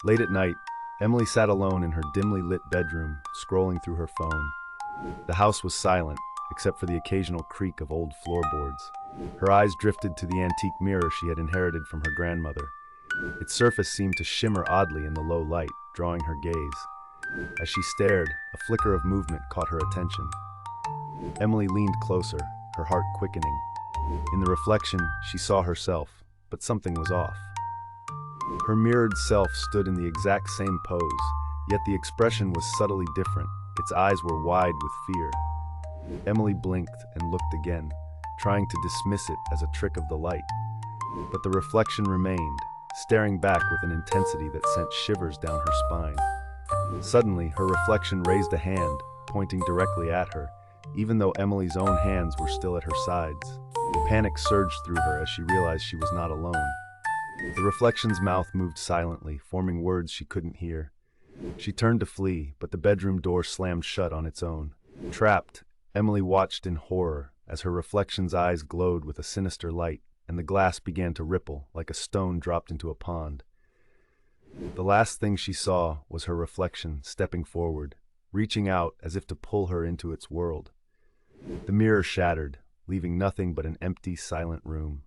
Late at night, Emily sat alone in her dimly lit bedroom, scrolling through her phone. The house was silent, except for the occasional creak of old floorboards. Her eyes drifted to the antique mirror she had inherited from her grandmother. Its surface seemed to shimmer oddly in the low light, drawing her gaze. As she stared, a flicker of movement caught her attention. Emily leaned closer, her heart quickening. In the reflection, she saw herself, but something was off. Her mirrored self stood in the exact same pose, yet the expression was subtly different. Its eyes were wide with fear. Emily blinked and looked again, trying to dismiss it as a trick of the light. But the reflection remained, staring back with an intensity that sent shivers down her spine. Suddenly, her reflection raised a hand, pointing directly at her, even though Emily's own hands were still at her sides. Panic surged through her as she realized she was not alone. The reflection's mouth moved silently, forming words she couldn't hear. She turned to flee, but the bedroom door slammed shut on its own. Trapped, Emily watched in horror as her reflection's eyes glowed with a sinister light, and the glass began to ripple like a stone dropped into a pond. The last thing she saw was her reflection stepping forward, reaching out as if to pull her into its world. The mirror shattered, leaving nothing but an empty, silent room.